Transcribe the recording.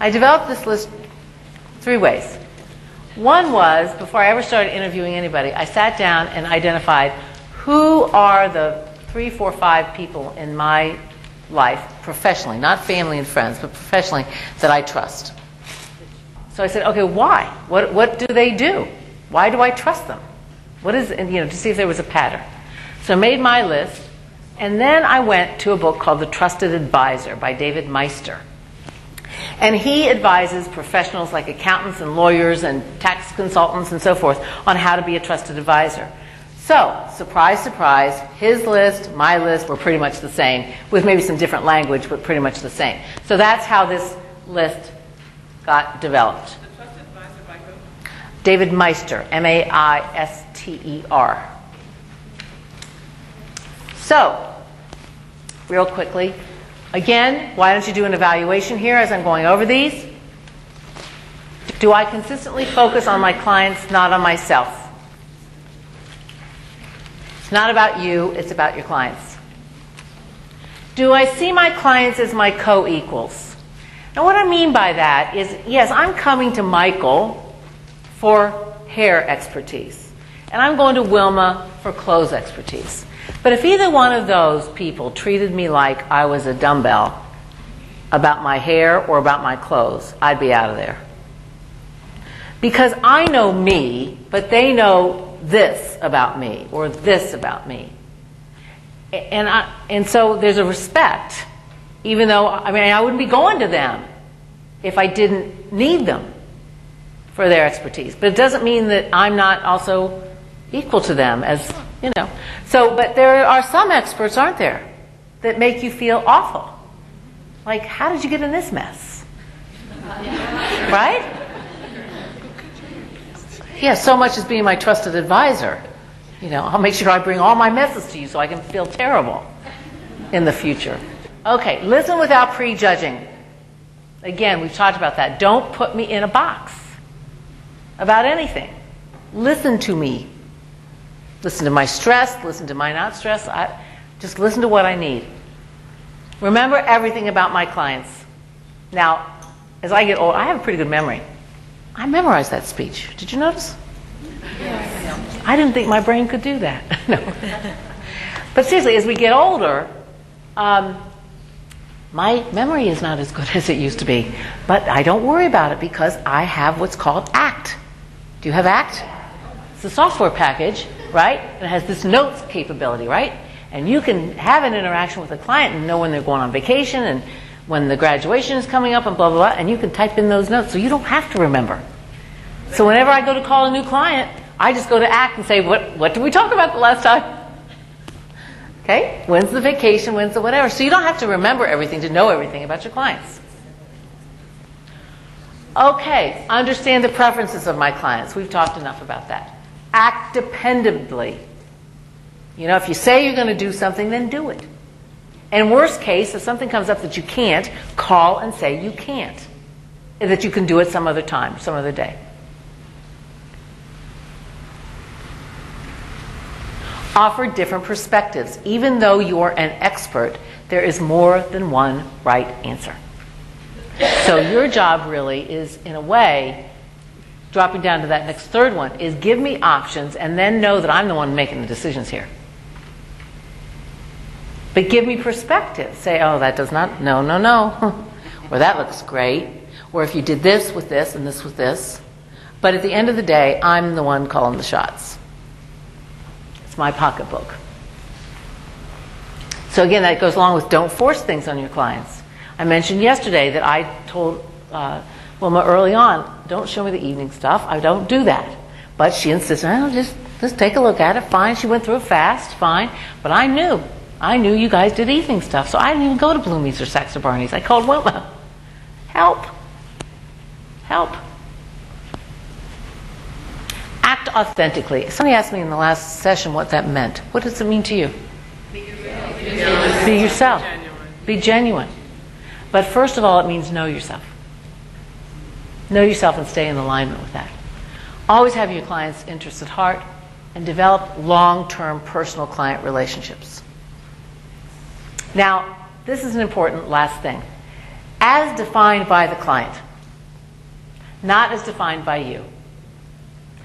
I developed this list 3 ways. One was, before I ever started interviewing anybody, I sat down and identified who are the 3, 4, 5 people in my life, professionally, not family and friends, but professionally, that I trust. So I said, okay, why? What do they do? Why do I trust them? What is, to see if there was a pattern. So I made my list, and then I went to a book called The Trusted Advisor by David Meister. And he advises professionals like accountants and lawyers and tax consultants and so forth on how to be a trusted advisor. So, surprise, surprise, his list, my list were pretty much the same, with maybe some different language, but pretty much the same. So that's how this list got developed. The trusted advisor by who? David Meister, M-A-I-S-T-E-R. So, real quickly, again, why don't you do an evaluation here as I'm going over these? Do I consistently focus on my clients, not on myself? It's not about you, it's about your clients. Do I see my clients as my co-equals? Now what I mean by that is, yes, I'm coming to Michael for hair expertise, and I'm going to Wilma for clothes expertise. But if either one of those people treated me like I was a dumbbell about my hair or about my clothes, I'd be out of there. Because I know me, but they know this about me or this about me. And so there's a respect, even though, I wouldn't be going to them if I didn't need them for their expertise. But it doesn't mean that I'm not also equal to them as, So, but there are some experts, aren't there, that make you feel awful. Like, how did you get in this mess? Right? Yeah, so much as being my trusted advisor. I'll make sure I bring all my messes to you so I can feel terrible in the future. Okay, listen without prejudging. Again, we've talked about that. Don't put me in a box about anything. Listen to me. Listen to my stress, listen to my not stress. Just listen to what I need. Remember everything about my clients. Now, as I get older, I have a pretty good memory. I memorized that speech. Did you notice? Yes. I didn't think my brain could do that. No. But seriously, as we get older, my memory is not as good as it used to be. But I don't worry about it because I have what's called ACT. Do you have ACT? It's a software package, right? It has this notes capability, right? And you can have an interaction with a client and know when they're going on vacation and when the graduation is coming up and blah, blah, blah, and you can type in those notes so you don't have to remember. So whenever I go to call a new client, I just go to ACT and say, what did we talk about the last time? Okay? When's the vacation? When's the whatever? So you don't have to remember everything to know everything about your clients. Okay, understand the preferences of my clients. We've talked enough about that. Act dependably. If you say you're going to do something, then do it. And worst case, if something comes up that you can't, call and say you can't. And that you can do it some other time, some other day. Offer different perspectives. Even though you're an expert, there is more than one right answer. So your job really is, in a way, dropping down to that next third one, is give me options and then know that I'm the one making the decisions here. But give me perspective. Say, oh, that does not, no. Or that looks great. Or if you did this with this and this with this. But at the end of the day, I'm the one calling the shots. It's my pocketbook. So again, that goes along with don't force things on your clients. I mentioned yesterday that I told Wilma early on, don't show me the evening stuff. I don't do that. But she insisted, just take a look at it. Fine. She went through it fast. Fine. But I knew you guys did evening stuff, so I didn't even go to Bloomie's or Saks or Barney's. I called Wilma. Help. Act authentically. Somebody asked me in the last session what that meant. What does it mean to you? Be yourself. Be yourself. Be genuine. But first of all, it means know yourself. Know yourself and stay in alignment with that. Always have your client's interests at heart and develop long-term personal client relationships. Now, this is an important last thing. as defined by the client, not as defined by you.